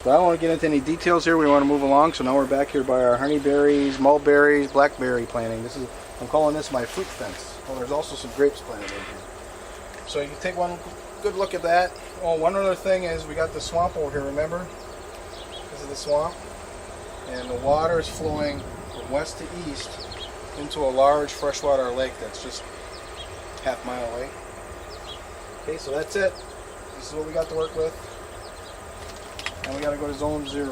But I don't want to get into any details here. We want to move along. So now we're back here by our honeyberries, mulberries, blackberry planting. I'm calling this my fruit fence. Well, there's also some grapes planted in here. So you can take one good look at that. Oh, one other thing is we got the swamp over here, remember? This is the swamp. And the water is flowing from west to east into a large freshwater lake that's just half-mile away. Okay, so that's it. This is what we got to work with. And we got to go to zone 0.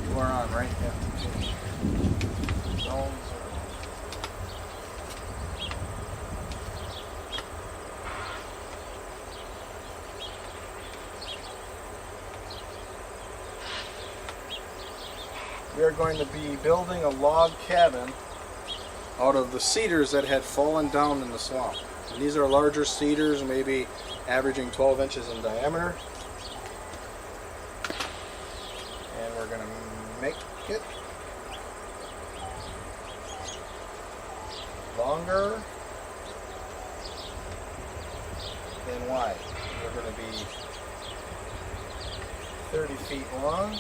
You are on, right? Yeah. Okay. Zone 0. We are going to be building a log cabin out of the cedars that had fallen down in the swamp. And these are larger cedars, maybe averaging 12 inches in diameter. And we're going to make it longer and wide. We're going to be 30 feet long.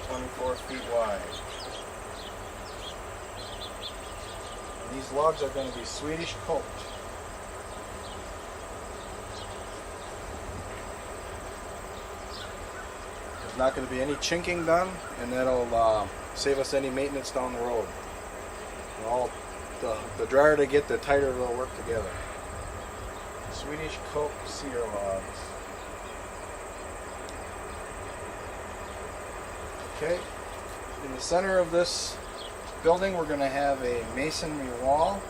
24 feet wide. And these logs are going to be Swedish coped. There's not going to be any chinking done, and that'll save us any maintenance down the road. The drier they get, the tighter they'll work together. Swedish coped cedar logs. Okay, in the center of this building we're going to have a masonry wall.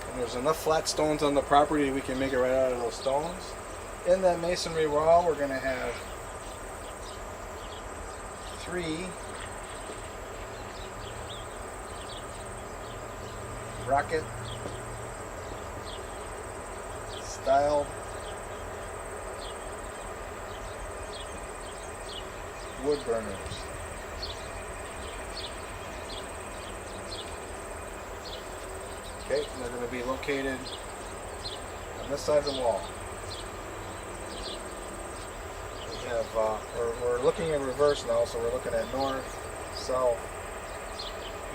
And there's enough flat stones on the property we can make it right out of those stones. In that masonry wall we're going to have 3 rocket style wood burners. Okay, and they're going to be located on this side of the wall. We have we're looking in reverse now, so we're looking at north, south,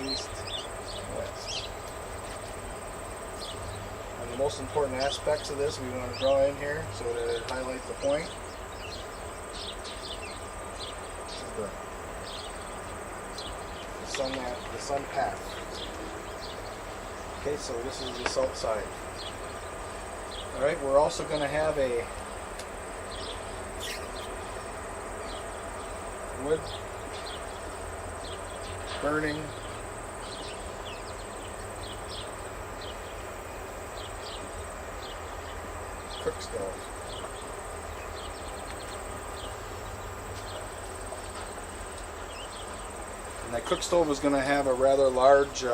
east, and west. The most important aspects of this we want to draw in here so that it highlights the point. This is the sun path. Okay, so this is the south side. Alright, we're also going to have a wood burning cook stove. And that cook stove is going to have a rather large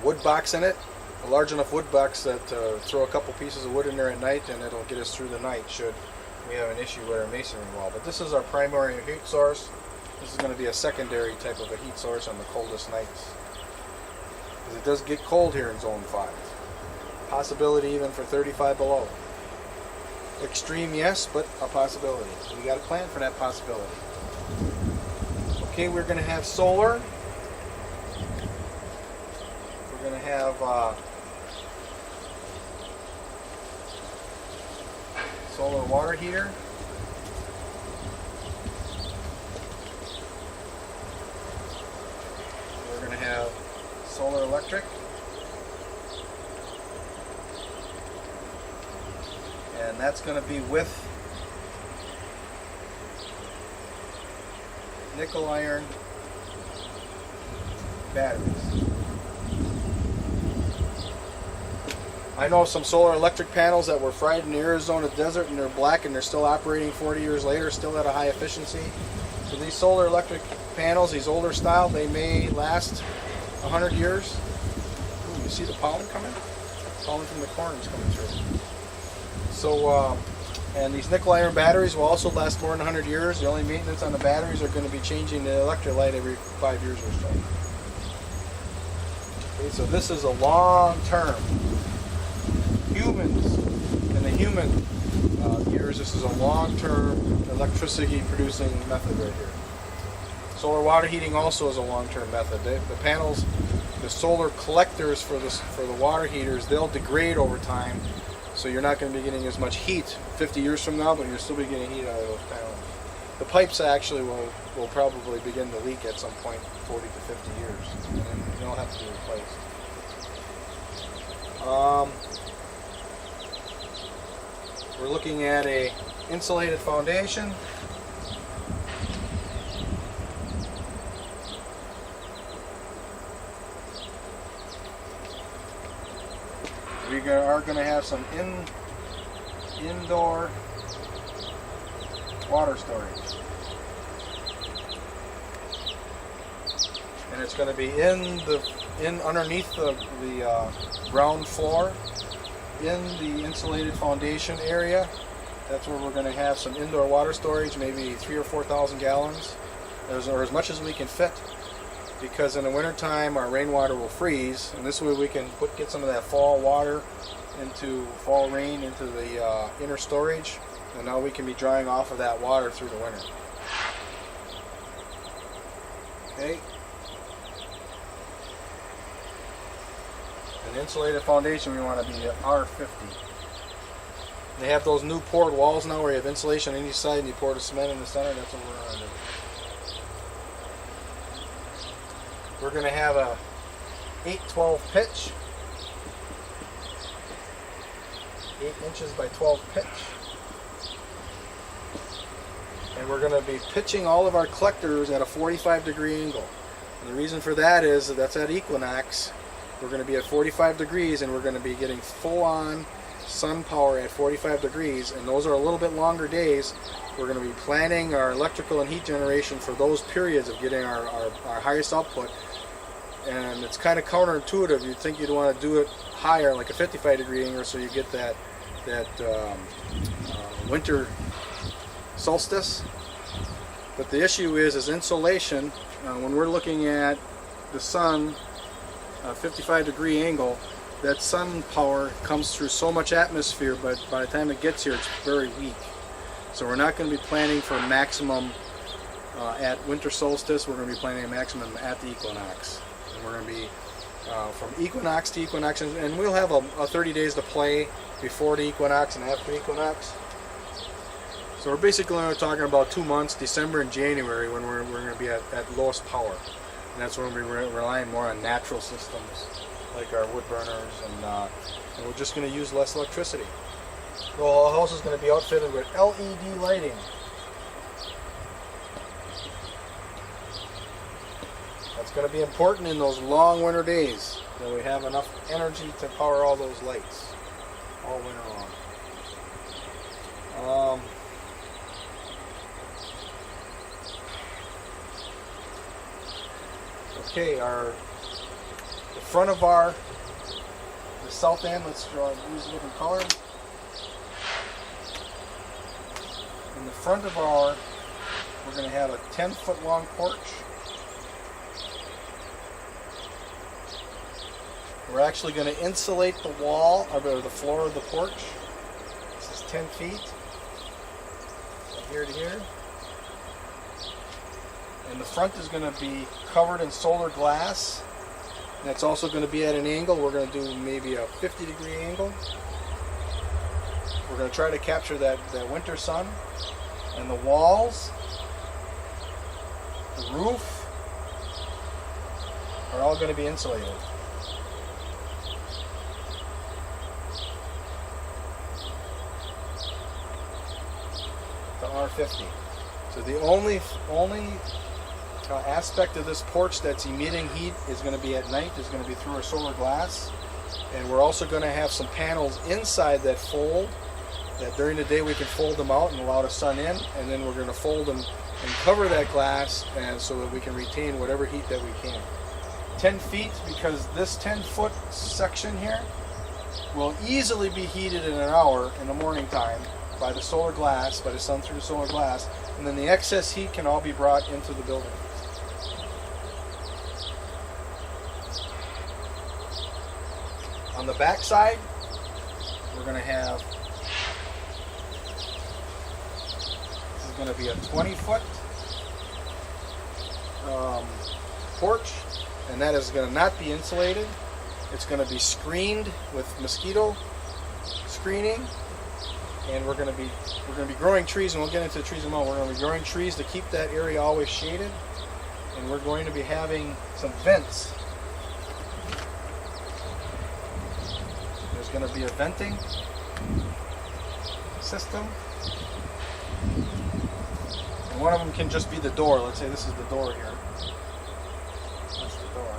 wood box in it, a large enough wood box that throw a couple pieces of wood in there at night and it'll get us through the night should we have an issue with our masonry wall. But this is our primary heat source. This is going to be a secondary type of a heat source on the coldest nights. Because it does get cold here in Zone 5. Possibility even for 35 below. Extreme, yes, but a possibility. So we got to plan for that possibility. Okay, we're going to have solar. We're going to have solar water heater. We're going to have solar electric. And that's going to be with nickel iron batteries. I know some solar electric panels that were fried in the Arizona desert and they're black and they're still operating 40 years later, still at a high efficiency. So these solar electric panels, these older style, they may last 100 years. Ooh, you see the pollen coming? Pollen from the corn is coming through. So And these nickel iron batteries will also last more than 100 years. The only maintenance on the batteries are going to be changing the electrolyte every 5 years or so. Okay, so this is a long term. Humans, in the human years, this is a long term electricity producing method right here. Solar water heating also is a long term method. The panels, the solar collectors for the water heaters, they'll degrade over time. So you're not going to be getting as much heat 50 years from now, but you'll still be getting heat out of those panels. The pipes actually will probably begin to leak at some point 40 to 50 years, and then they'll have to be replaced. We're looking at a insulated foundation. We are going to have some indoor water storage, and it's going to be underneath the ground floor in the insulated foundation area. That's where we're going to have some indoor water storage, maybe 3,000 or 4,000 gallons, or as much as we can fit. Because in the wintertime our rainwater will freeze, and this way we can get some of that fall water fall rain into the inner storage, and now we can be drying off of that water through the winter. Okay. An insulated foundation, we want to be at R50. They have those new poured walls now where you have insulation on each side and you pour the cement in the center. That's what we're going to do. We're going to have a 8-12 pitch, 8 inches by 12 pitch, and we're going to be pitching all of our collectors at a 45-degree angle. And the reason for that is that's at equinox. We're going to be at 45 degrees, and we're going to be getting full-on sun power at 45 degrees, and those are a little bit longer days. We're going to be planning our electrical and heat generation for those periods of getting our highest output. And it's kind of counterintuitive. You'd think you'd want to do it higher, like a 55-degree angle, so you get that winter solstice. But the issue is insulation. When we're looking at the sun, 55-degree angle, that sun power comes through so much atmosphere, but by the time it gets here, it's very weak. So we're not going to be planning for maximum at winter solstice. We're going to be planning a maximum at the equinox. And we're going to be from equinox to equinox, and we'll have a 30 days to play before the equinox and after equinox. So we're basically only talking about 2 months, December and January, when we're going to be at lowest power. And that's when we're relying more on natural systems, like our wood burners, and we're just going to use less electricity. The whole house is going to be outfitted with LED lighting. That's going to be important in those long winter days, that we have enough energy to power all those lights all winter long. Okay, the front of the south end, let's use a different color. In the front of we're going to have a 10-foot long porch. We're actually going to insulate the wall, or the floor of the porch. This is 10 feet, from here to here. And the front is going to be covered in solar glass. And it's also going to be at an angle. We're going to do maybe a 50-degree angle. We're going to try to capture that winter sun. And the walls, the roof, are all going to be insulated. The R50. So the only aspect of this porch that's emitting heat is going to be at night, is going to be through our solar glass. And we're also going to have some panels inside that fold, that during the day we can fold them out and allow the sun in, and then we're going to fold them and cover that glass, and so that we can retain whatever heat that we can. 10 feet, because this 10-foot section here will easily be heated in an hour in the morning time by the solar glass, by the sun through the solar glass, and then the excess heat can all be brought into the building. On the back side, we're going to have, this is going to be a 20-foot porch, and that is going to not be insulated. It's going to be screened with mosquito screening, and we're going to be growing trees, and we'll get into the trees in a moment. We're going to be growing trees to keep that area always shaded, and we're going to be having some vents. There's going to be a venting system, and one of them can just be the door. Let's say this is the door here. That's the door.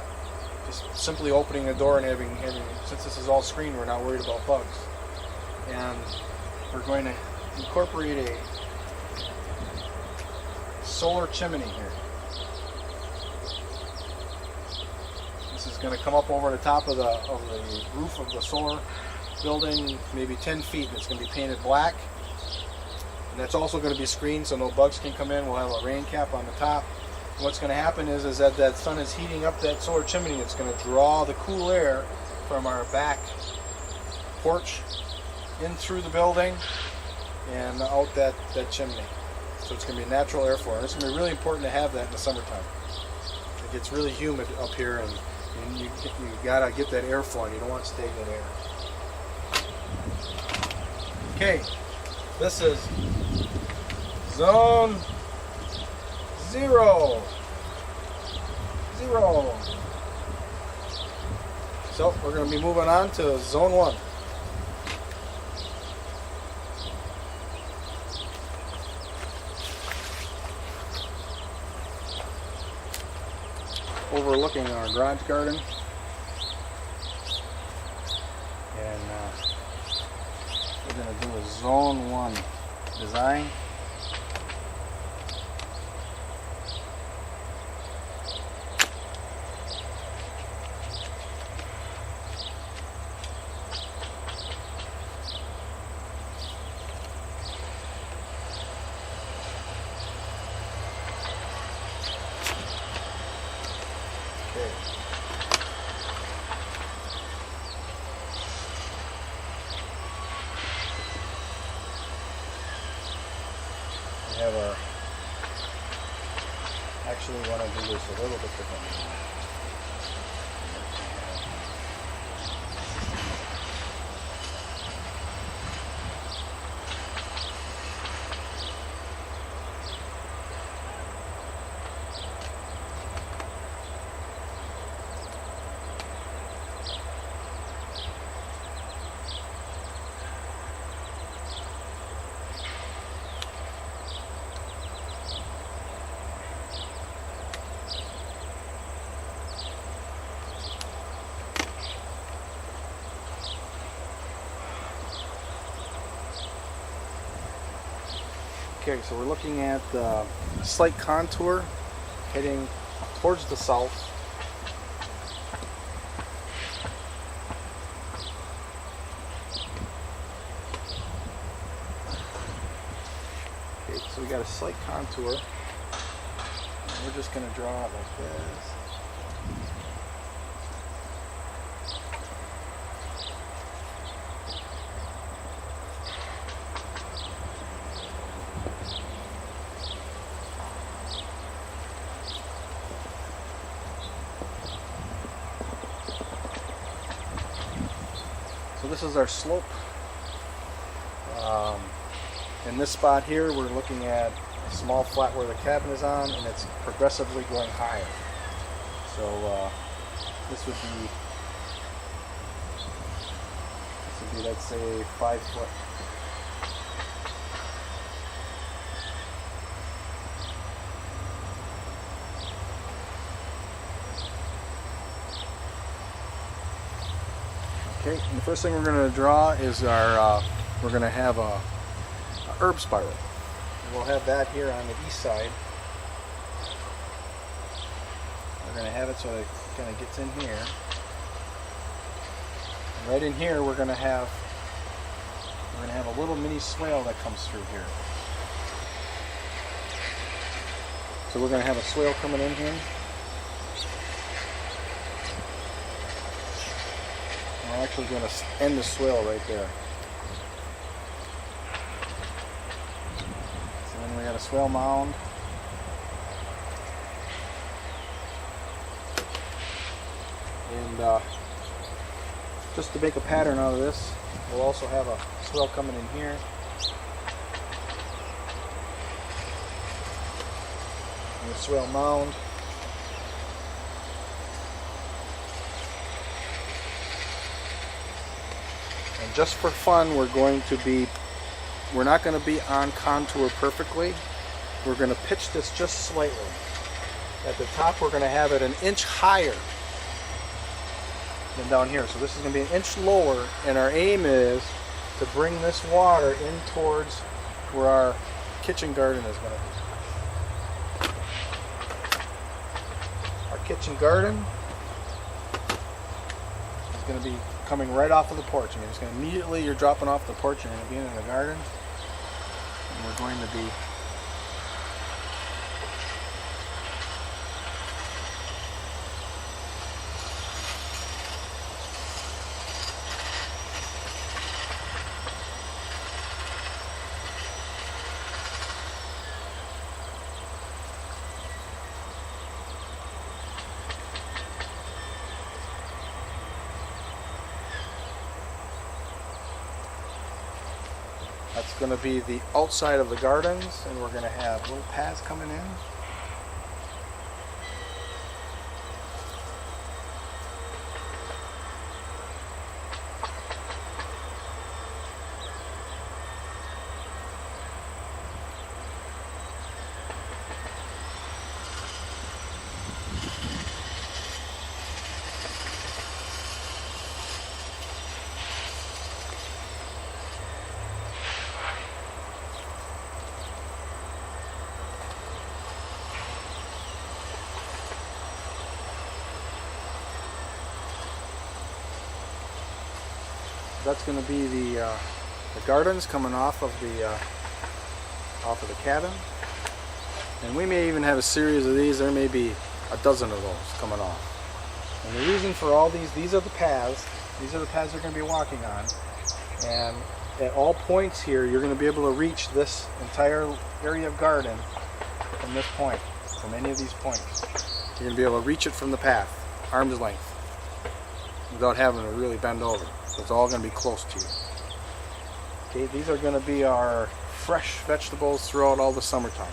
Just simply opening the door and having since this is all screened, we're not worried about bugs. And we're going to incorporate a solar chimney here. This is going to come up over the top of the roof of the solar building, maybe 10 feet, and it's going to be painted black. And that's also going to be screened so no bugs can come in. We'll have a rain cap on the top. And what's going to happen is that that sun is heating up that solar chimney. It's going to draw the cool air from our back porch in through the building and out that chimney. So it's going to be natural airflow. And it's going to be really important to have that in the summertime. It gets really humid up here, and you got to get that airflow, and you don't want stagnant air. Okay, this is zone 0. So we're going to be moving on to zone 1. Overlooking our garage garden, and we're going to do a zone 1 design. Actually, we want to do this a little bit differently. Okay, so we're looking at the slight contour heading towards the south. Okay, so we got a slight contour. And we're just going to draw it like this. So this is our slope. In this spot here, we're looking at a small flat where the cabin is on, and it's progressively going higher. So this would be, let's say, 5 foot. Okay, and the first thing we're going to draw is our, we're going to have a herb spiral. And we'll have that here on the east side. We're going to have it so it kind of gets in here. And right in here we're going to have we're going to have a little mini swale that comes through here. So we're going to have a swale coming in here. We're actually going to end the swale right there. So then we got a swale mound. And just to make a pattern out of this, we'll also have a swale coming in here. And a swale mound. And just for fun, we're not going to be on contour perfectly. We're going to pitch this just slightly. At the top, we're going to have it an inch higher than down here. So this is going to be an inch lower, and our aim is to bring this water in towards where our kitchen garden is going to be. Our kitchen garden is going to be coming right off of the porch. I mean, it's going to immediately, you're dropping off the porch, you're going to be in the garden, and we're going to be That's going to be the outside of the gardens, and we're going to have little paths coming in. That's going to be the gardens coming off of the cabin, and we may even have a series of these. There may be a dozen of those coming off. And the reason for all these are the paths. These are the paths you're going to be walking on, and at all points here, you're going to be able to reach this entire area of garden from this point, from any of these points. You're going to be able to reach it from the path, arm's length, without having to really bend over. So it's all going to be close to you. Okay, these are going to be our fresh vegetables throughout all the summertime.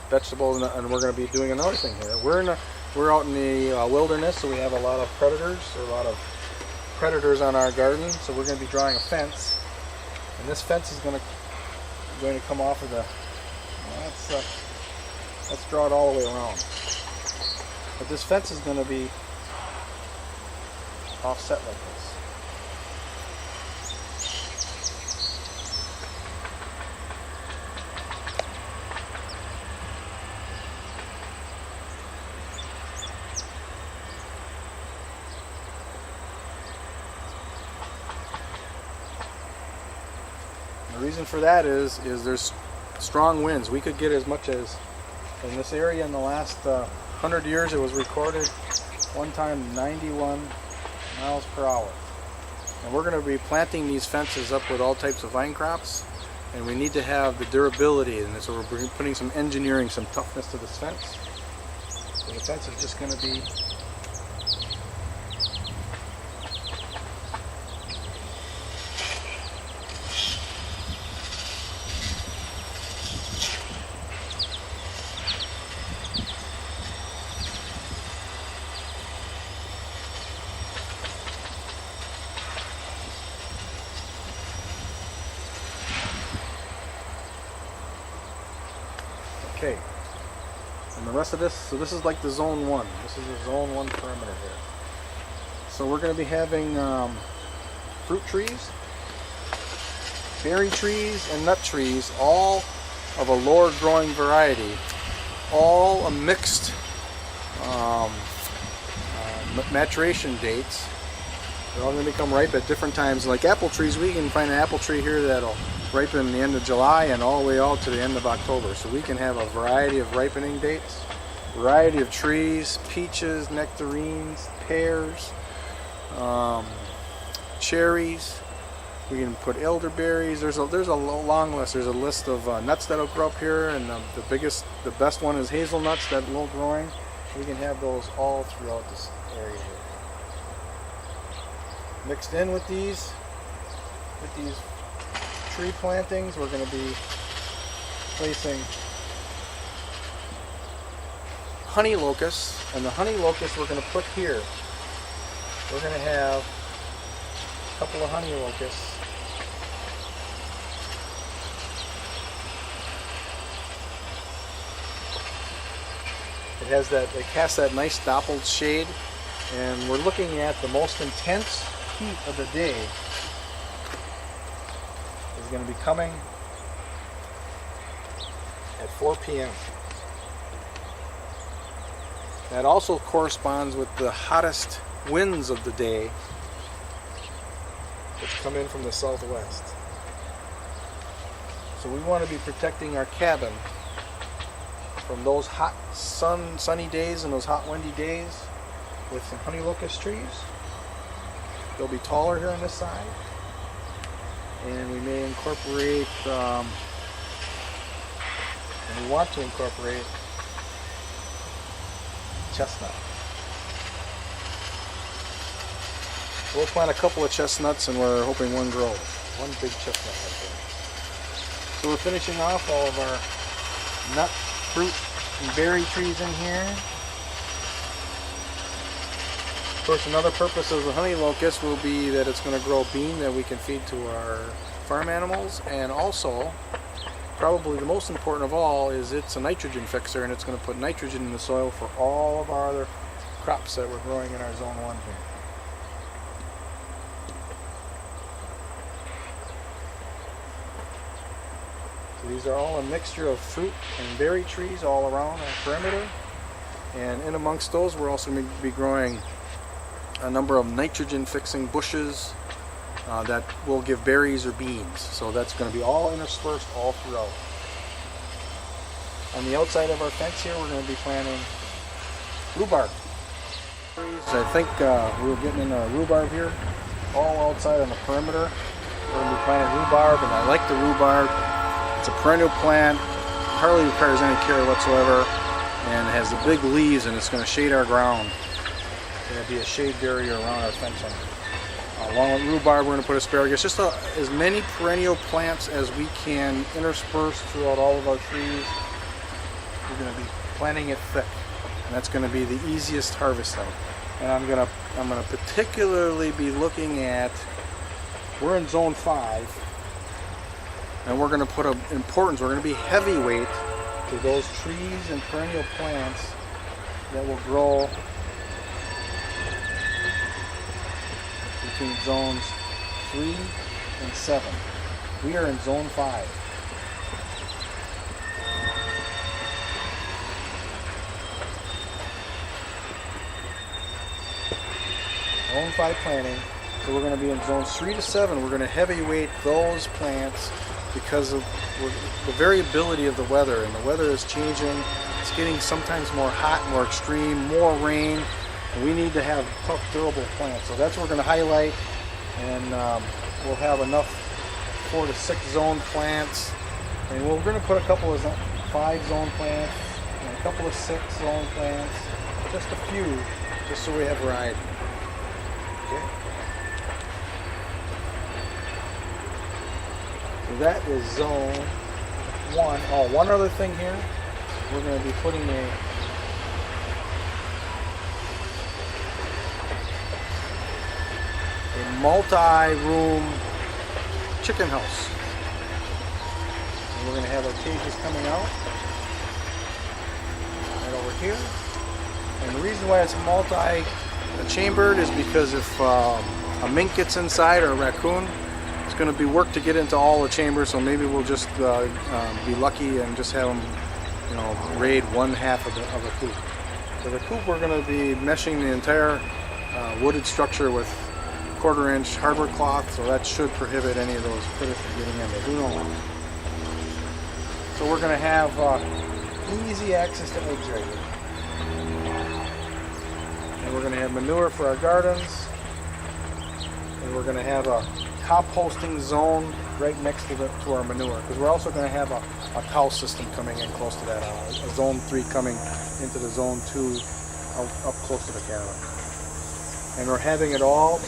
Vegetables, and we're going to be doing another thing here. We're out in the wilderness, so we have a lot of predators on our garden. So we're going to be drawing a fence, and this fence is going to come off of the. Let's draw it all the way around. But this fence is going to be offset like this. The reason for that is there's strong winds. We could get as much as, in this area in the last 100 years, it was recorded one time 91 miles per hour. And we're going to be planting these fences up with all types of vine crops, and we need to have the durability, and so we're putting some engineering, some toughness to this fence. So the fence is just going to be okay. And the rest of this, so this is like the zone 1. This is the zone 1 perimeter here. So we're going to be having fruit trees, berry trees, and nut trees, all of a lower growing variety, all a mixed maturation dates. They're all going to become ripe at different times. Like apple trees, we can find an apple tree here that'll ripen the end of July and all the way out to the end of October. So we can have a variety of ripening dates, variety of trees, peaches, nectarines, pears, cherries. We can put elderberries. There's a long list. There's a list of nuts that'll grow up here, and the best one is hazelnuts that low growing. We can have those all throughout this area here. Mixed in with these tree plantings, we're going to be placing honey locusts, and the honey locusts we're going to put here. We're going to have a couple of honey locusts. They cast that nice dappled shade, and we're looking at the most intense heat of the day is going to be coming at 4 p.m. That also corresponds with the hottest winds of the day, which come in from the southwest. So we want to be protecting our cabin from those hot sunny days and those hot windy days with some honey locust trees. They'll be taller here on this side, and we may incorporate, and we want to incorporate chestnut. We'll plant a couple of chestnuts, and we're hoping one grows. One big chestnut right there. So we're finishing off all of our nut, fruit, and berry trees in here. Of course, another purpose of the honey locust will be that it's going to grow bean that we can feed to our farm animals, and also, probably the most important of all, is it's a nitrogen fixer, and it's going to put nitrogen in the soil for all of our other crops that we're growing in our zone 1 here. So these are all a mixture of fruit and berry trees all around our perimeter, and in amongst those we're also going to be growing a number of nitrogen fixing bushes that will give berries or beans. So that's going to be all interspersed all throughout. On the outside of our fence here, we're going to be planting rhubarb. I think we're getting in a rhubarb here, all outside on the perimeter. We're going to be planting rhubarb, and I like the rhubarb. It's a perennial plant, hardly requires any care whatsoever, and has the big leaves, and it's going to shade our ground. There'll be a shade barrier around our fence. Along with rhubarb, we're going to put asparagus. Just as many perennial plants as we can intersperse throughout all of our trees. We're going to be planting it thick, and that's going to be the easiest harvesting. And I'm going to particularly be looking at. We're in zone 5, and we're going to put importance. We're going to be heavyweight to those trees and perennial plants that will grow between zones 3 and 7. We are in zone 5. Zone 5 planting. So we're going to be in zones 3 to 7. We're going to heavyweight those plants because of the variability of the weather, and the weather is changing. It's getting sometimes more hot, more extreme, more rain. We need to have tough, durable plants. So that's what we're going to highlight, and we'll have enough 4 to 6 zone plants, and we're going to put a couple of 5 zone plants and a couple of 6 zone plants, just a few, just so we have variety. Okay. So that is zone 1. Oh, one other thing here, we're going to be putting a multi-room chicken house. And we're going to have our cages coming out right over here. And the reason why it's multi-chambered is because if a mink gets inside, or a raccoon, it's going to be work to get into all the chambers. So maybe we'll just be lucky and just have them, raid one half of the coop. So the coop, we're going to be meshing the entire wooded structure with 3/4 inch hardwood cloth, so that should prohibit any of those critters from getting in there. Who knows? So we're going to have easy access to eggs right here. And we're going to have manure for our gardens. And we're going to have a composting zone right next to our manure, because we're also going to have a cow system coming in close to that, a zone 3 coming into the zone 2 up close to the cabin. And we're having it all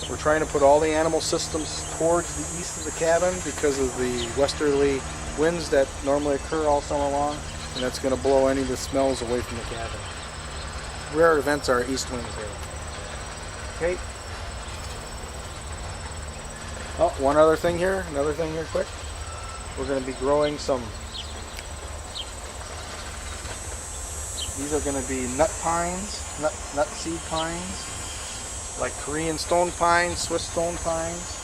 we're trying to put all the animal systems towards the east of the cabin because of the westerly winds that normally occur all summer long, and that's going to blow any of the smells away from the cabin. Rare events are east winds here. Okay. Oh, another thing here quick. We're going to be growing these are going to be nut pines, nut seed pines, like Korean stone pines, Swiss stone pines.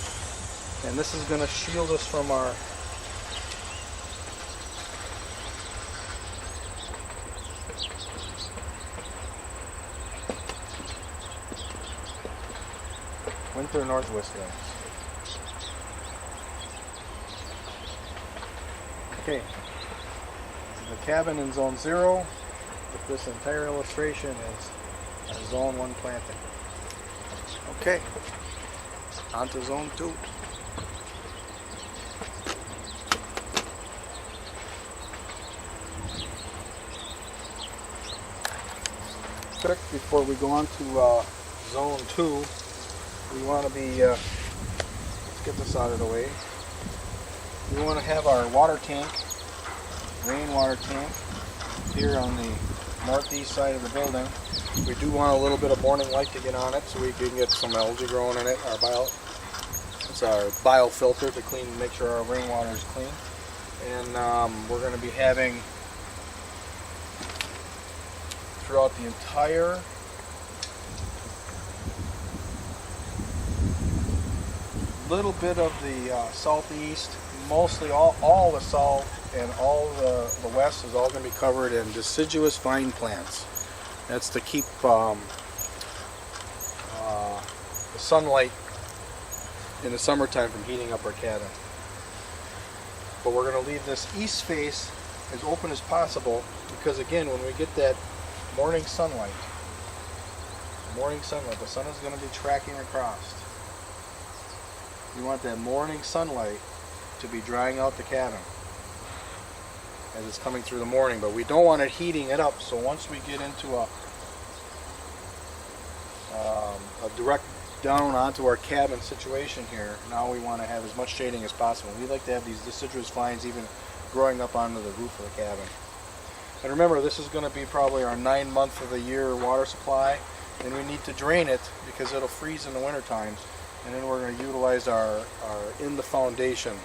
And this is going to shield us from our winter northwest winds. Okay, this is the cabin in zone 0. But this entire illustration is a zone 1 planting. Okay, on to zone 2. Quick, before we go on to zone 2, we want to be, let's get this out of the way. We want to have our water tank, rainwater tank, here on the northeast side of the building. We do want a little bit of morning light to get on it so we can get some algae growing in it. It's our biofilter to clean, make sure our rainwater is clean. And we're going to be having throughout the entire little bit of the southeast, mostly all the south and all the west is all going to be covered in deciduous vine plants. That's to keep the sunlight in the summertime from heating up our cabin. But we're going to leave this east face as open as possible because, again, when we get that morning sunlight, the sun is going to be tracking across. You want that morning sunlight to be drying out the cabin as it's coming through the morning, but we don't want it heating it up. So once we get into a direct down onto our cabin situation here, now we want to have as much shading as possible. We like to have these deciduous vines even growing up onto the roof of the cabin. And remember, this is going to be probably our 9 month of the year water supply, and we need to drain it because it'll freeze in the winter times. And then we're going to utilize our in the foundation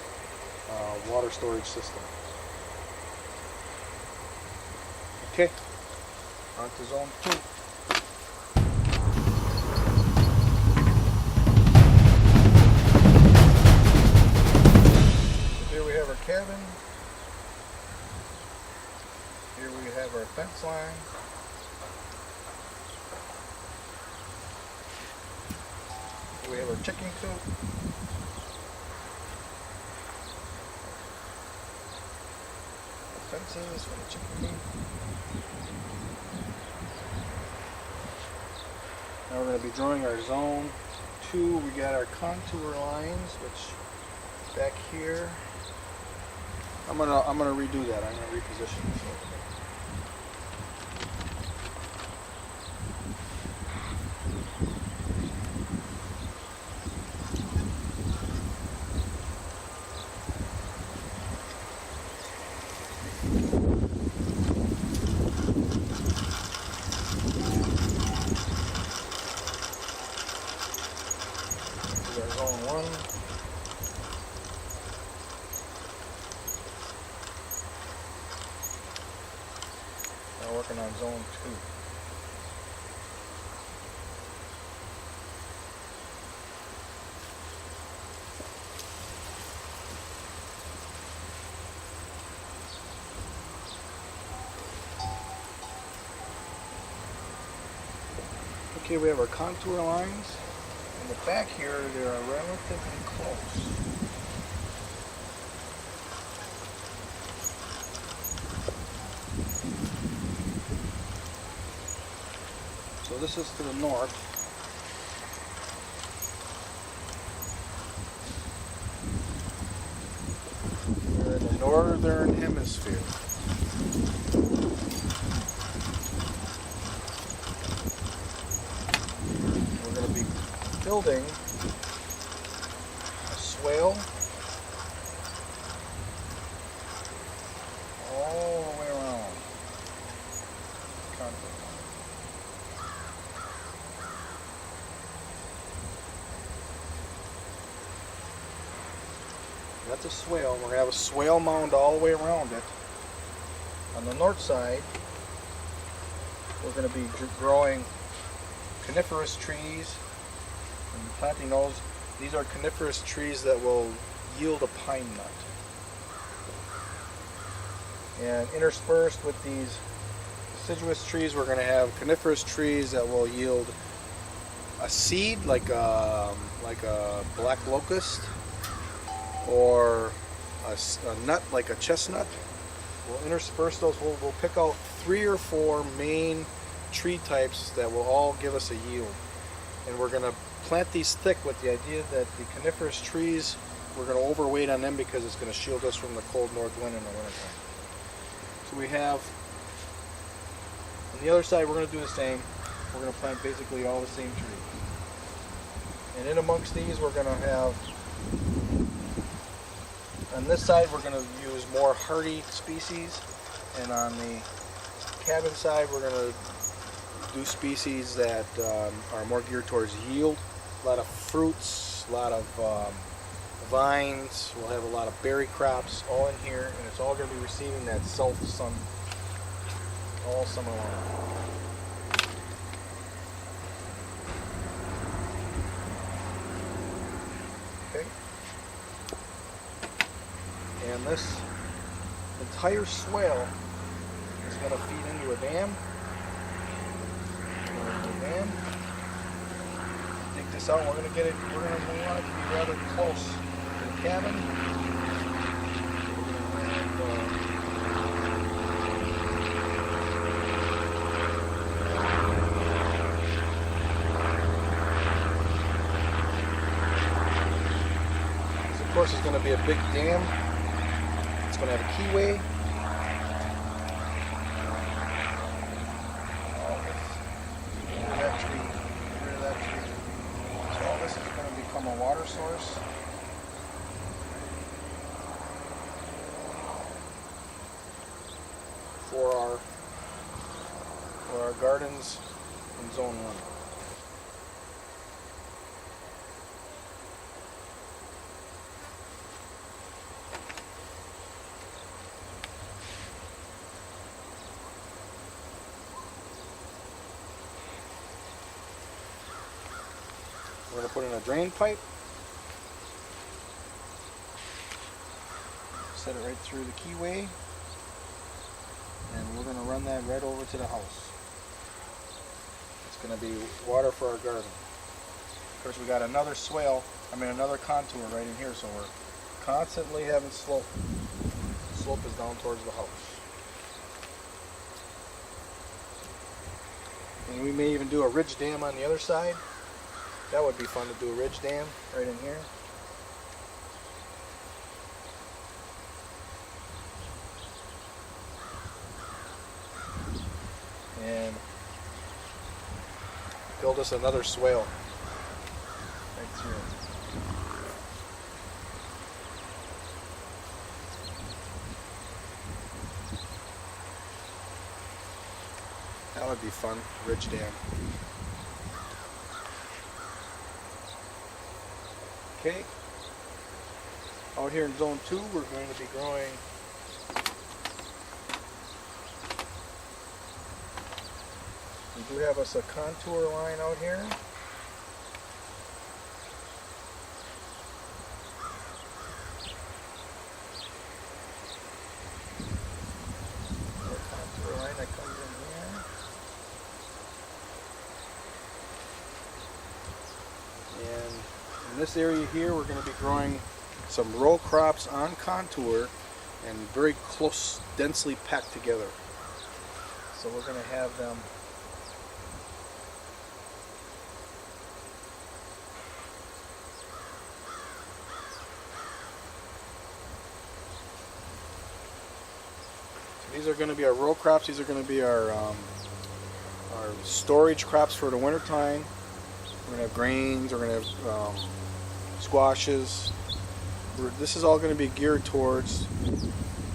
water storage system. Okay, on to zone 2. Here we have our cabin. Here we have our fence line. We have our chicken coop. Fences for the chicken coop. Now we're going to be drawing our zone 2. We got our contour lines, which back here. I'm gonna redo that. I'm gonna reposition this a little bit. Zone 1. Now working on zone 2. Okay, we have our contour lines. In the back here, they are relatively close. So this is to the north. We're in the northern hemisphere. We're going to be building a swale all the way around. That's a swale. We're going to have a swale mound all the way around it. On the north side, we're going to be growing coniferous trees and planting those. These are coniferous trees that will yield a pine nut. And interspersed with these deciduous trees, we're going to have coniferous trees that will yield a seed like a black locust, or a nut like a chestnut. We'll intersperse those. We'll pick out 3 or 4 main tree types that will all give us a yield. And we're going to plant these thick with the idea that the coniferous trees, we're going to overweight on them because it's going to shield us from the cold north wind in the wintertime. So we have, on the other side, we're going to do the same. We're going to plant basically all the same trees. And in amongst these, we're going to have, on this side, we're going to use more hardy species, and on the cabin side, we're going to do species that are more geared towards yield. A lot of fruits, a lot of vines. We'll have a lot of berry crops all in here, and it's all going to be receiving that sun all summer long. Okay. And this entire swale is going to feed into a dam. Dig this out. We're going to get it. We're going to want it to be rather close to the cabin. This, of course, is going to be a big dam. It's going to have a keyway. A water source. For our gardens in Zone 1. We're going to put in a drain pipe, set it right through the keyway, and we're going to run that right over to the house. It's going to be water for our garden. Of course, we got another another contour right in here, so we're constantly having slope. The slope is down towards the house. And we may even do a ridge dam on the other side. That would be fun to do, a ridge dam right in here. And build us another swale right through it. That would be fun, ridge dam. Okay, out here in Zone 2, we're going to be growing we do have us a contour line out here. A contour line that comes in here. In this area here, we're going to be growing some row crops on contour and very close, densely packed together. So we're going to have them these are going to be our row crops. These are going to be our storage crops for the winter time. We're going to have grains. We're going to have squashes. This is all going to be geared towards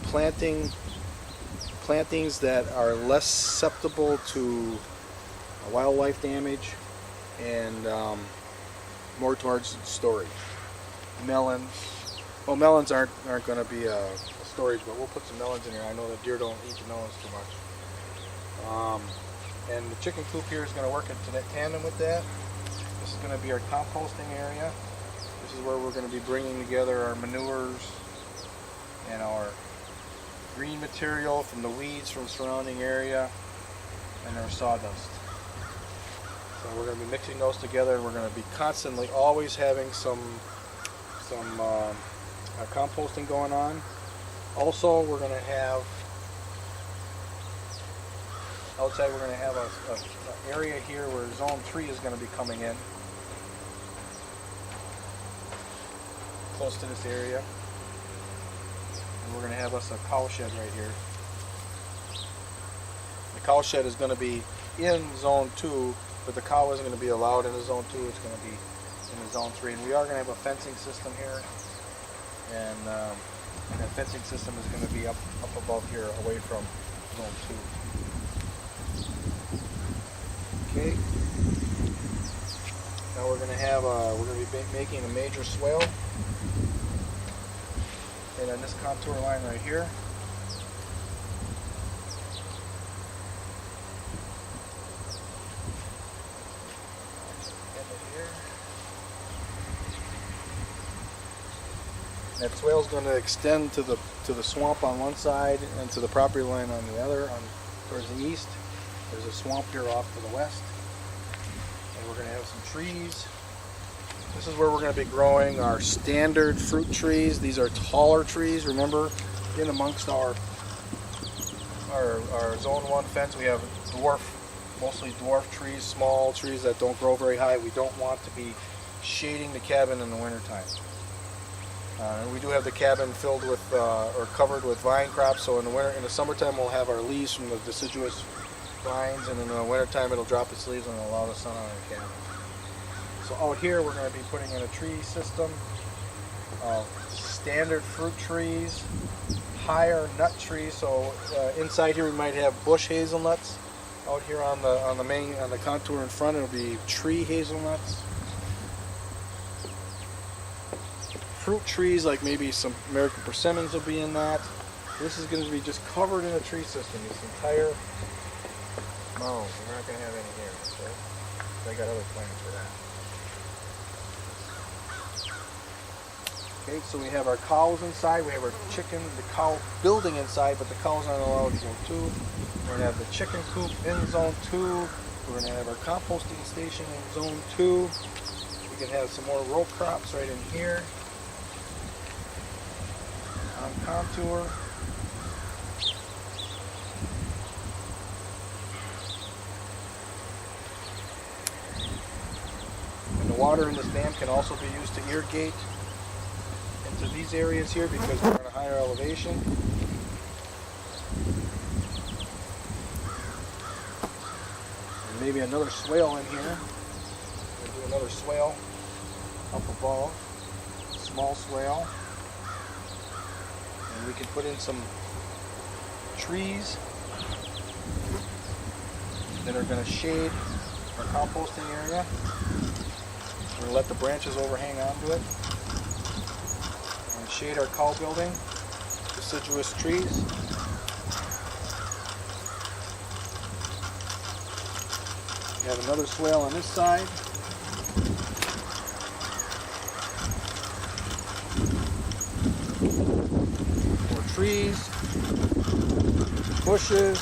plantings that are less susceptible to wildlife damage and more towards storage. Melons. Well, melons aren't going to be storage, but we'll put some melons in here. I know that deer don't eat the melons too much. And the chicken coop here is going to work in tandem with that. This is going to be our composting area. This is where we're going to be bringing together our manures and our green material from the weeds from the surrounding area and our sawdust. So we're going to be mixing those together. We're going to be constantly always having some composting going on. Also, we're going to have outside. We're going to have an area here where zone 3 is going to be coming in, close to this area, and we're going to have us a cow shed right here. The cow shed is going to be in zone 2, but the cow isn't going to be allowed in the zone 2. It's going to be in the zone 3, and we are going to have a fencing system here, and that fencing system is going to be up above here, away from zone 2. Okay. Now we're going to be making a major swale, and on this contour line right here. That swale is going to extend to the swamp on one side and to the property line on the other, towards the east. There's a swamp here off to the west, and we're going to have some trees. This is where we're going to be growing our standard fruit trees. These are taller trees. Remember, in amongst our zone 1 fence, we have mostly dwarf trees, small trees that don't grow very high. We don't want to be shading the cabin in the wintertime. We do have the cabin filled with or covered with vine crops, so in the summertime we'll have our leaves from the deciduous vines, and in the wintertime it'll drop its leaves and allow the sun on the cabin. So out here we're going to be putting in a tree system of standard fruit trees, higher nut trees. So inside here we might have bush hazelnuts. Out here on the contour in front it'll be tree hazelnuts. Fruit trees, like maybe some American persimmons, will be in that. This is going to be just covered in a tree system, this entire mound. We're not going to have any here, okay? They got other plans for that. Okay, so we have our cows inside, we have our chicken, the cow building inside, but the cows aren't allowed in zone 2. We're going to have the chicken coop in zone 2. We're going to have our composting station in zone 2. We can have some more row crops right in here. On contour. And the water in this dam can also be used to irrigate into these areas here because we're at a higher elevation. And maybe another swale in here. We'll do another swale up above. Small swale. And we can put in some trees that are going to shade our composting area. We're going to let the branches overhang onto it and shade our cow building, deciduous trees. We have another swale on this side. Trees, bushes.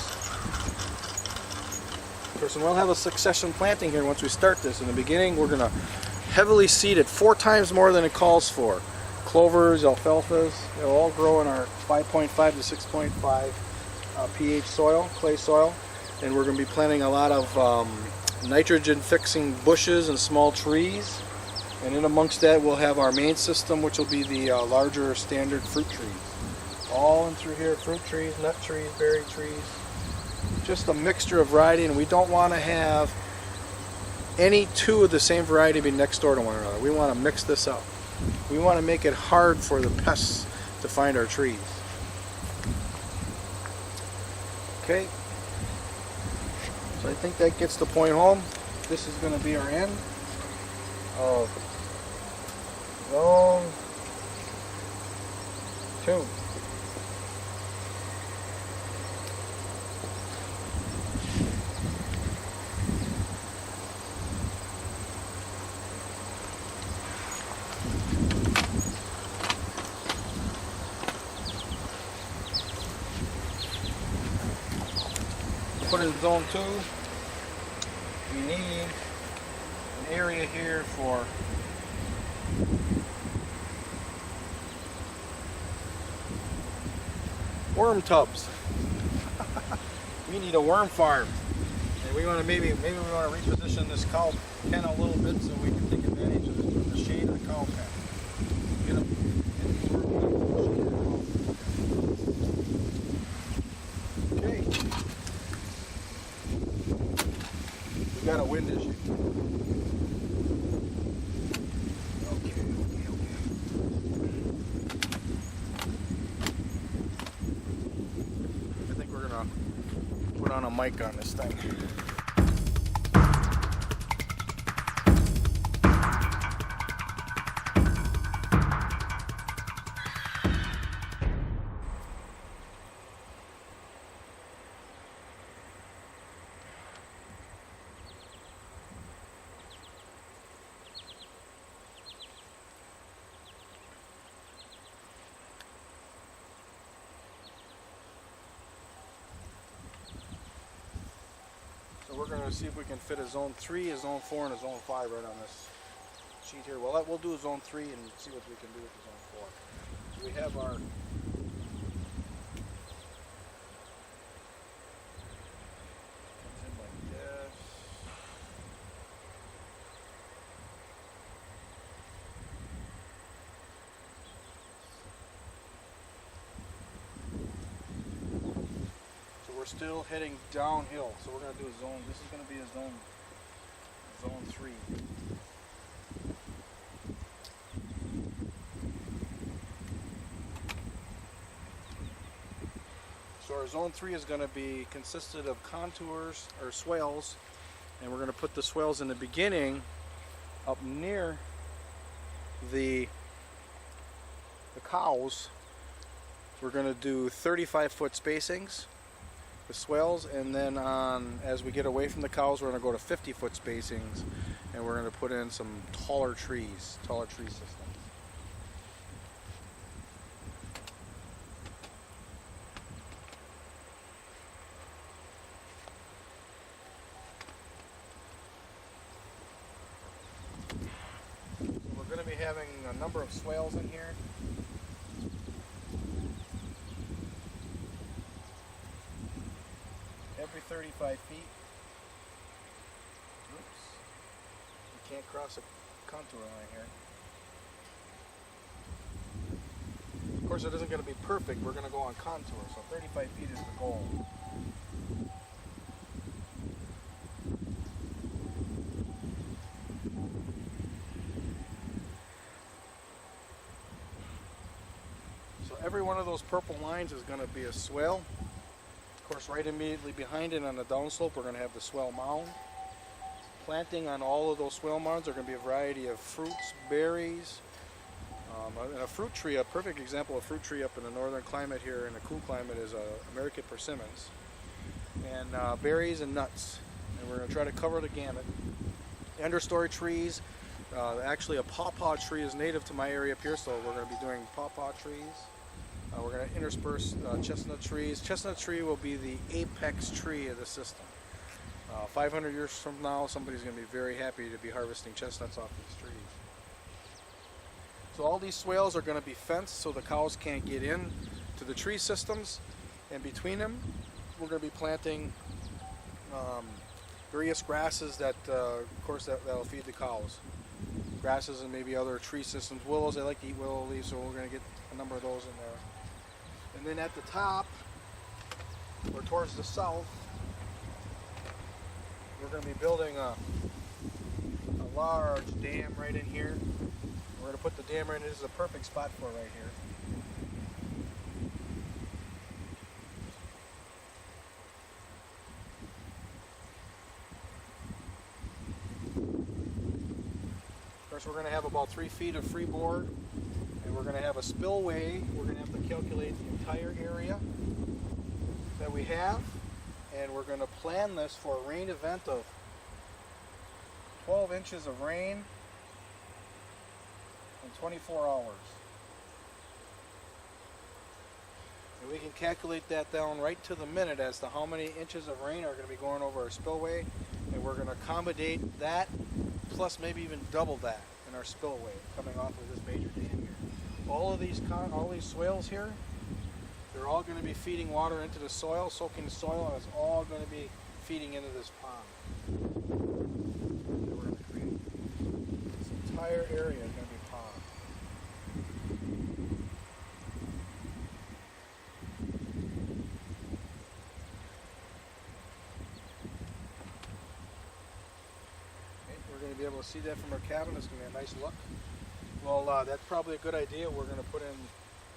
Of course, and we'll have a succession planting here once we start this. In the beginning, we're going to heavily seeded, 4 times more than it calls for. Clovers, alfalfas, they'll all grow in our 5.5 to 6.5 pH soil, clay soil. And we're going to be planting a lot of nitrogen fixing bushes and small trees. And in amongst that we'll have our main system, which will be the larger standard fruit trees. All in through here, fruit trees, nut trees, berry trees. Just a mixture of variety, and we don't want to have any two of the same variety be next door to one another. We want to mix this up. We want to make it hard for the pests to find our trees. Okay, so I think that gets the point home. This is going to be our end of zone 2. Put in zone 2, we need an area here for worm tubs. We need a worm farm, and we want to maybe we want to reposition this cow pen a little bit so we can take advantage of the shade of the cow pen. Get them. Okay. We got a wind issue. Okay. I think we're gonna put on a mic on this thing. So we're going to see if we can fit a zone 3, a zone 4, and a zone 5 right on this sheet here. Well, we'll do a zone 3 and see what we can do with the zone 4. So we have our comes in like this. We're still heading downhill, so we're going to do a zone. This is going to be a zone 3. So our zone 3 is going to be consisted of contours or swales, and we're going to put the swales in the beginning up near the cows. We're going to do 35-foot spacings. The swales, and then as we get away from the cows, we're going to go to 50-foot spacings, and we're going to put in some taller tree systems. So we're going to be having a number of swales in here. Every 35 feet. Oops. You can't cross a contour line here. Of course, it isn't going to be perfect. We're going to go on contour, so 35 feet is the goal. So every one of those purple lines is going to be a swale. Of course, right immediately behind it on the downslope, we're going to have the swale mound. Planting on all of those swale mounds are going to be a variety of fruits, berries, and a fruit tree. A perfect example of fruit tree up in the northern climate here, in a cool climate, is American persimmons, and berries and nuts. And we're going to try to cover the gamut. Understory trees. Actually, a pawpaw tree is native to my area up here, so we're going to be doing pawpaw trees. We're going to intersperse chestnut trees. Chestnut tree will be the apex tree of the system. 500 years from now, somebody's going to be very happy to be harvesting chestnuts off these trees. So all these swales are going to be fenced so the cows can't get in to the tree systems, and between them we're going to be planting various grasses that, of course, that'll feed the cows. Grasses and maybe other tree systems. Willows, they like to eat willow leaves, so we're going to get a number of those in there. And then at the top, or towards the south, we're going to be building a large dam right in here. We're going to put the dam right in. This is a perfect spot for it right here. We're going to have about 3 feet of freeboard, and we're going to have a spillway. We're going to have to calculate the entire area that we have, and we're going to plan this for a rain event of 12 inches of rain in 24 hours. And we can calculate that down right to the minute as to how many inches of rain are going to be going over our spillway, and we're going to accommodate that plus maybe even double that in our spillway coming off of this major dam here. All these swales here, they're all going to be feeding water into the soil, soaking the soil, and it's all going to be feeding into this pond that we're going to create. This entire area is going to be pond. We're going to be able to see that from our cabin. It's going to be a nice look. Well, that's probably a good idea. We're going to put in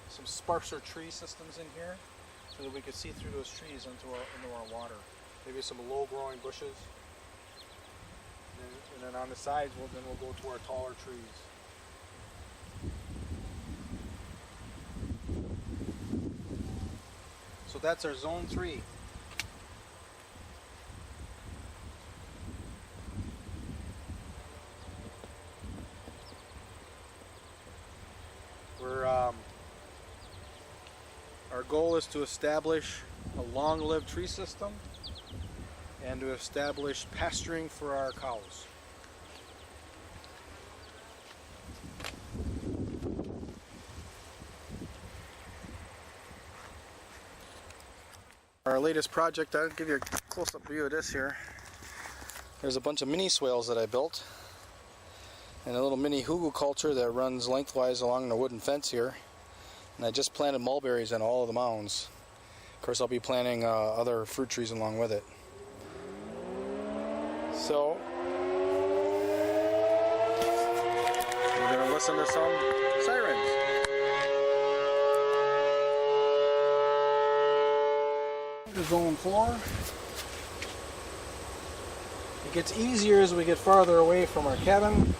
some sparser tree systems in here so that we can see through those trees into our water. Maybe some low-growing bushes. And then on the sides, we'll go to our taller trees. So that's our zone 3. Our goal is to establish a long-lived tree system and to establish pasturing for our cows. Our latest project, I'll give you a close-up view of this here. There's a bunch of mini swales that I built and a little mini hugelculture that runs lengthwise along the wooden fence here. And I just planted mulberries on all of the mounds. Of course, I'll be planting other fruit trees along with it. So, we're going to listen to some sirens. Zone 4. It gets easier as we get farther away from our cabin.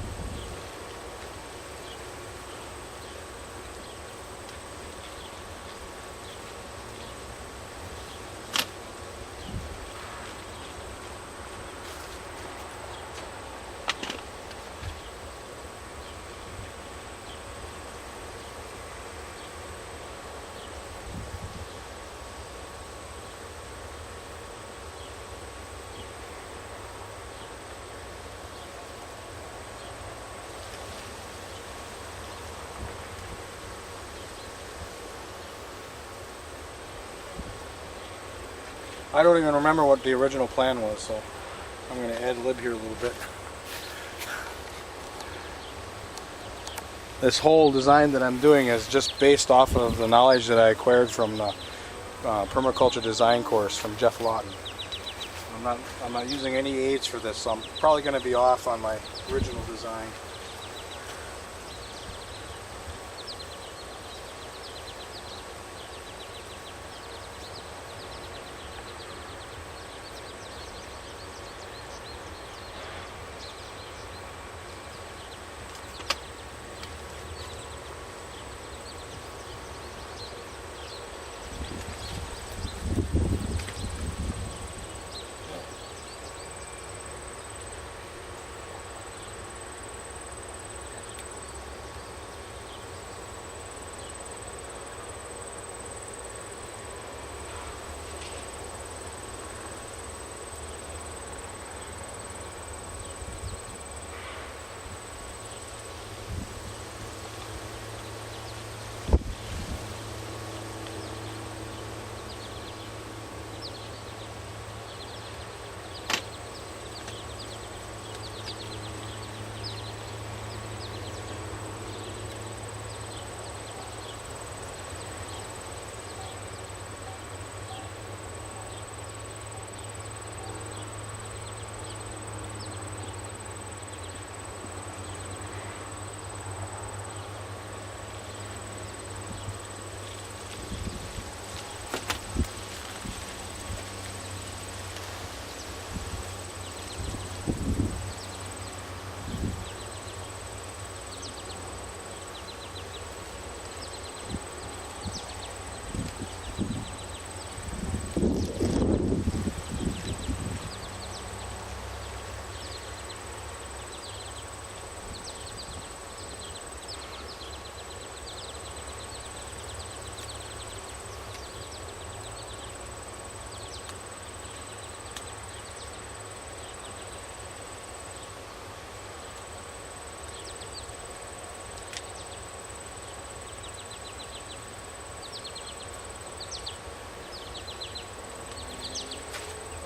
I don't even remember what the original plan was, so I'm going to ad-lib here a little bit. This whole design that I'm doing is just based off of the knowledge that I acquired from the Permaculture Design Course from Geoff Lawton. I'm not using any aids for this, so I'm probably going to be off on my original design.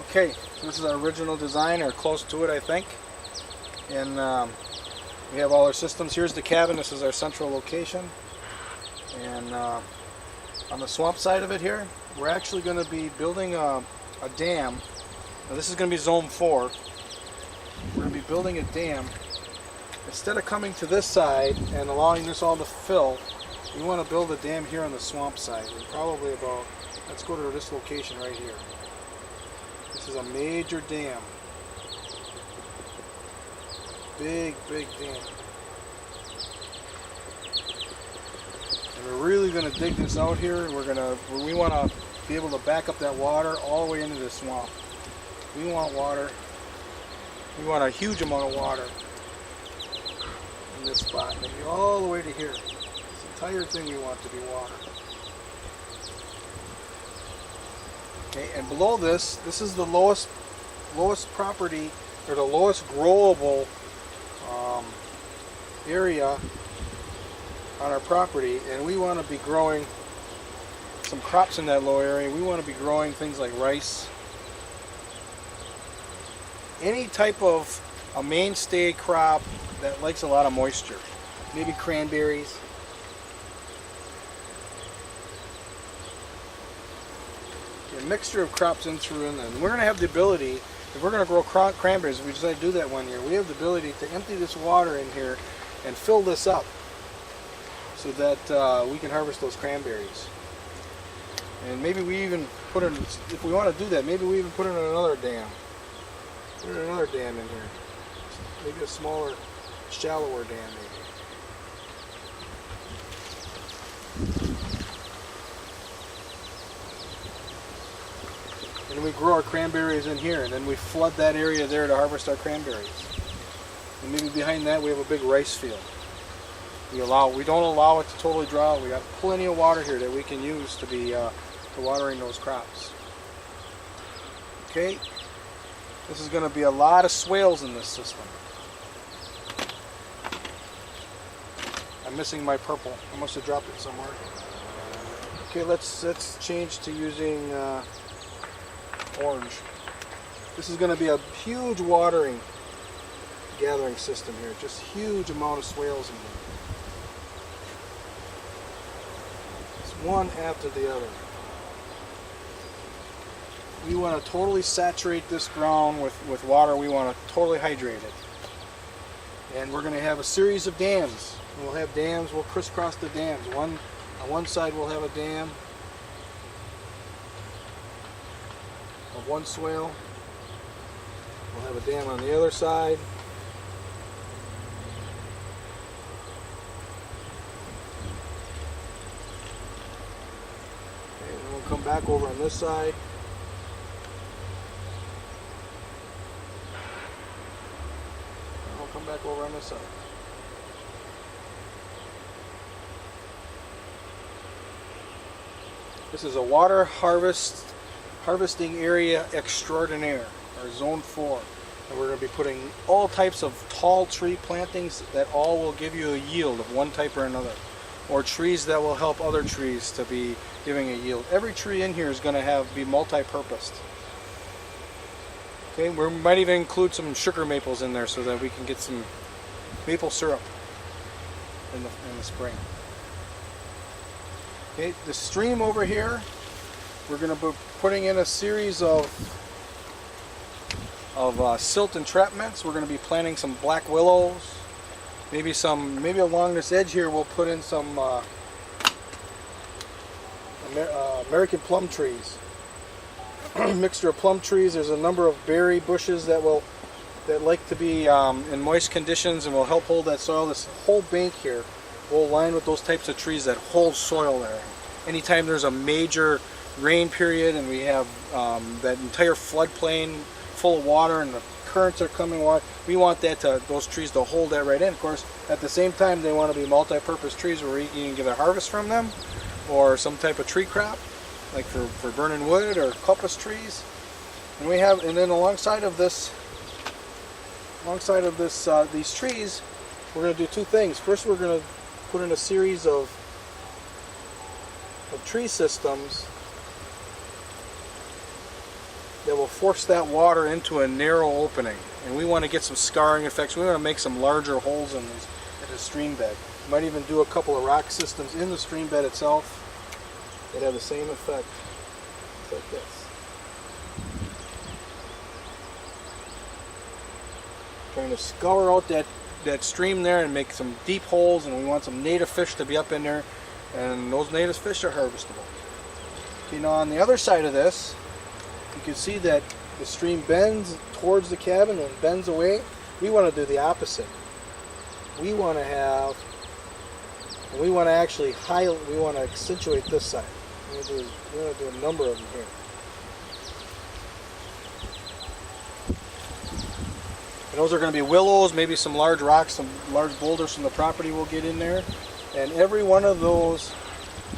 Okay, so this is our original design, or close to it, I think. And we have all our systems. Here's the cabin. This is our central location. And on the swamp side of it here, we're actually going to be building a dam. Now this is going to be zone 4. We're going to be building a dam. Instead of coming to this side and allowing this all to fill, we want to build a dam here on the swamp side. And probably about, let's go to this location right here. This is a major dam. Big, big dam. And we're really going to dig this out here. We want to be able to back up that water all the way into the swamp. We want water. We want a huge amount of water in this spot. Maybe all the way to here. This entire thing we want to be water. Okay, and below this is the lowest property, or the lowest growable area on our property, and we want to be growing some crops in that low area. We want to be growing things like rice, any type of a mainstay crop that likes a lot of moisture, maybe cranberries. A mixture of crops in through, and we're going to have the ability, if we're going to grow cranberries, if we decide to do that one year, we have the ability to empty this water in here and fill this up so that we can harvest those cranberries. And maybe we even put in, if we want to do that, maybe we even put in another dam. Put in another dam in here. Maybe a smaller, shallower dam maybe. And we grow our cranberries in here, and then we flood that area there to harvest our cranberries. And maybe behind that we have a big rice field. We don't allow it to totally dry out. We got plenty of water here that we can use to be for watering those crops. Okay, this is going to be a lot of swales in this system. I'm missing my purple. I must have dropped it somewhere. Okay, let's change to using orange. This is going to be a huge watering gathering system here. Just huge amount of swales in here. It's one after the other. We want to totally saturate this ground with water. We want to totally hydrate it. And we're going to have a series of dams. We'll have dams. We'll crisscross the dams. On one side we'll have a dam of one swale. We'll have a dam on the other side. Okay, and then we'll come back over on this side. And we'll come back over on this side. This is a water harvesting area extraordinaire, or zone 4. And we're going to be putting all types of tall tree plantings that all will give you a yield of one type or another. Or trees that will help other trees to be giving a yield. Every tree in here is going to be multi-purposed. Okay, we might even include some sugar maples in there so that we can get some maple syrup in the spring. Okay, the stream over here, we're going to be putting in a series of silt entrapments. We're going to be planting some black willows. Maybe along this edge here we'll put in some American plum trees. Mixture of plum trees. There's a number of berry bushes that like to be in moist conditions and will help hold that soil. This whole bank here will line with those types of trees that hold soil there. Anytime there's a major rain period and we have that entire floodplain full of water and the currents are coming, we want those trees to hold that right in. Of course, at the same time, they want to be multi-purpose trees where you can get a harvest from them, or some type of tree crop, like for burning wood or coppice trees. And then alongside of these trees, we're going to do two things. First, we're going to put in a series of tree systems that will force that water into a narrow opening. And we want to get some scarring effects. We want to make some larger holes in the stream bed. Might even do a couple of rock systems in the stream bed itself that have the same effect. It's like this. Trying to scour out that stream there and make some deep holes, and we want some native fish to be up in there, and those native fish are harvestable. Okay, now on the other side of this, you can see that the stream bends towards the cabin and bends away. We want to do the opposite. We want to actually highlight, we want to accentuate this side. We're going to do a number of them here. And those are going to be willows, maybe some large rocks, some large boulders from the property will get in there. And every one of those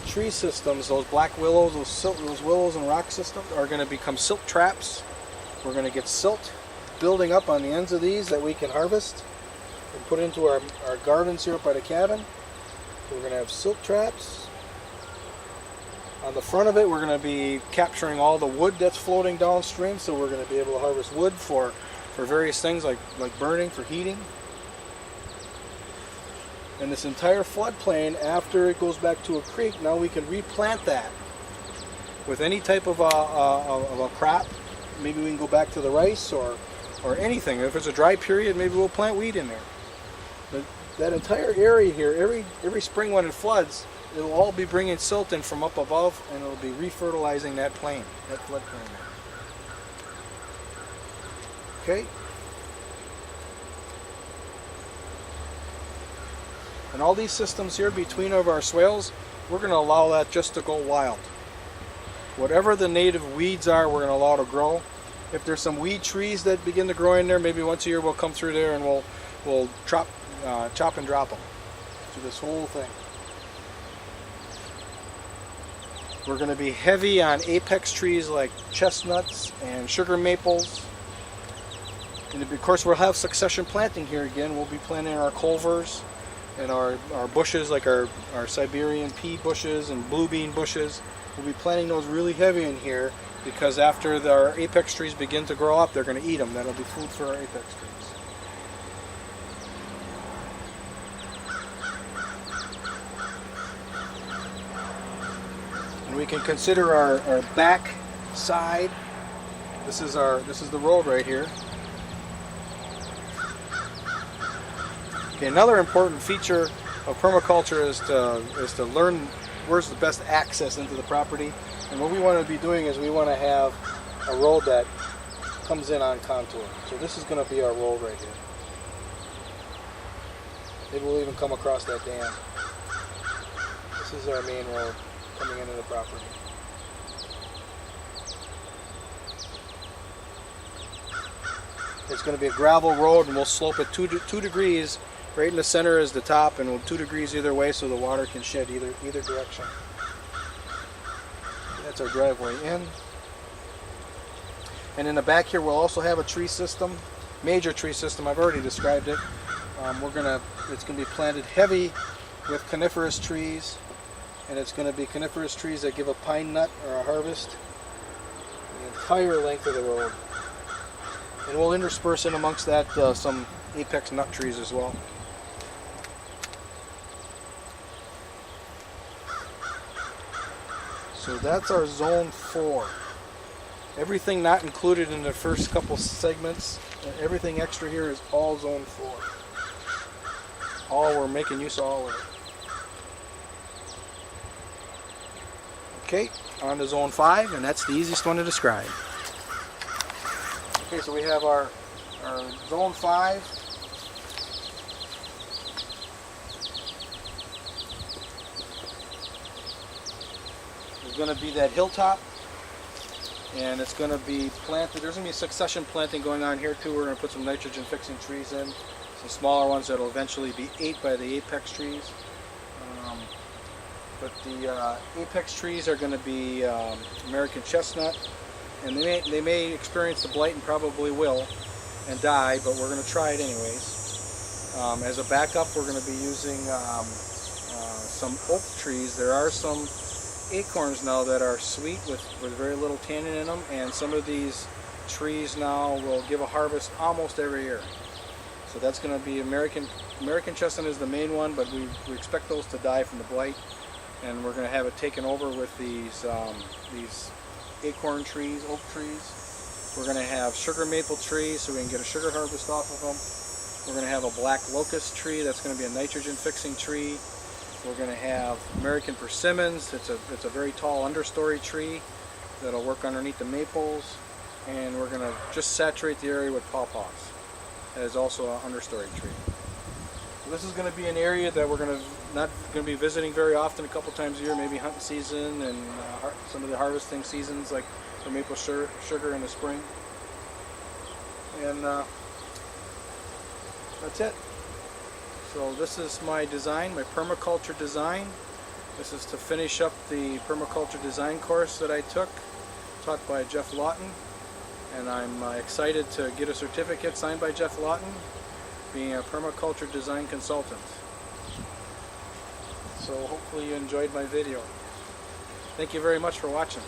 tree systems, those black willows, those willows and rock systems are going to become silt traps. We're going to get silt building up on the ends of these that we can harvest and put into our gardens here up by the cabin. So we're going to have silt traps. On the front of it, we're going to be capturing all the wood that's floating downstream, so we're going to be able to harvest wood for various things like burning, for heating. And this entire floodplain, after it goes back to a creek, now we can replant that with any type of a crop. Maybe we can go back to the rice or anything. If it's a dry period, maybe we'll plant wheat in there. But that entire area here, every spring when it floods, it'll all be bringing silt in from up above, and it'll be refertilizing that plain, that floodplain there. Okay. And all these systems here between of our swales, we're going to allow that just to go wild. Whatever the native weeds are, we're going to allow to grow. If there's some weed trees that begin to grow in there, maybe once a year we'll come through there and we'll chop and drop them through this whole thing. We're going to be heavy on apex trees like chestnuts and sugar maples. And of course we'll have succession planting here again. We'll be planting our culvers and our bushes, like our Siberian pea bushes and blue bean bushes. We'll be planting those really heavy in here because after our apex trees begin to grow up, they're going to eat them. That'll be food for our apex trees. And we can consider our back side. This is the road right here. Okay, another important feature of permaculture is to learn where's the best access into the property. And what we want to be doing is we want to have a road that comes in on contour. So this is going to be our road right here. Maybe we'll even come across that dam. This is our main road coming into the property. It's going to be a gravel road, and we'll slope it 2 degrees. Right in the center is the top, and we'll 2 degrees either way so the water can shed either direction. That's our driveway in. And in the back here we'll also have a tree system, major tree system. I've already described it. It's going to be planted heavy with coniferous trees, and it's going to be coniferous trees that give a pine nut or a harvest the entire length of the road. And we'll intersperse in amongst that some apex nut trees as well. So that's our zone 4. Everything not included in the first couple segments, and everything extra here is all zone 4. We're making use of all of it. Okay, on to zone 5, and that's the easiest one to describe. Okay, so we have our zone 5. Going to be that hilltop, and it's going to be planted. There's going to be succession planting going on here too. We're going to put some nitrogen fixing trees in, some smaller ones that will eventually be ate by the apex trees. But the apex trees are going to be American chestnut, and they may experience the blight and probably will and die, but we're going to try it anyways. As a backup, we're going to be using some oak trees. There are some acorns now that are sweet with very little tannin in them, and some of these trees now will give a harvest almost every year. So that's going to be American chestnut is the main one, but we expect those to die from the blight, and we're going to have it taken over with these acorn trees, oak trees. We're going to have sugar maple trees so we can get a sugar harvest off of them. We're going to have a black locust tree that's going to be a nitrogen fixing tree. We're going to have American persimmons. It's a very tall understory tree that'll work underneath the maples, and we're going to just saturate the area with pawpaws. That is also an understory tree. So this is going to be an area that we're not going to be visiting very often, a couple times a year, maybe hunting season and some of the harvesting seasons like for maple sugar in the spring. And that's it. So this is my design, my permaculture design. This is to finish up the Permaculture Design Course that I took, taught by Geoff Lawton. And I'm excited to get a certificate signed by Geoff Lawton, being a permaculture design consultant. So hopefully you enjoyed my video. Thank you very much for watching.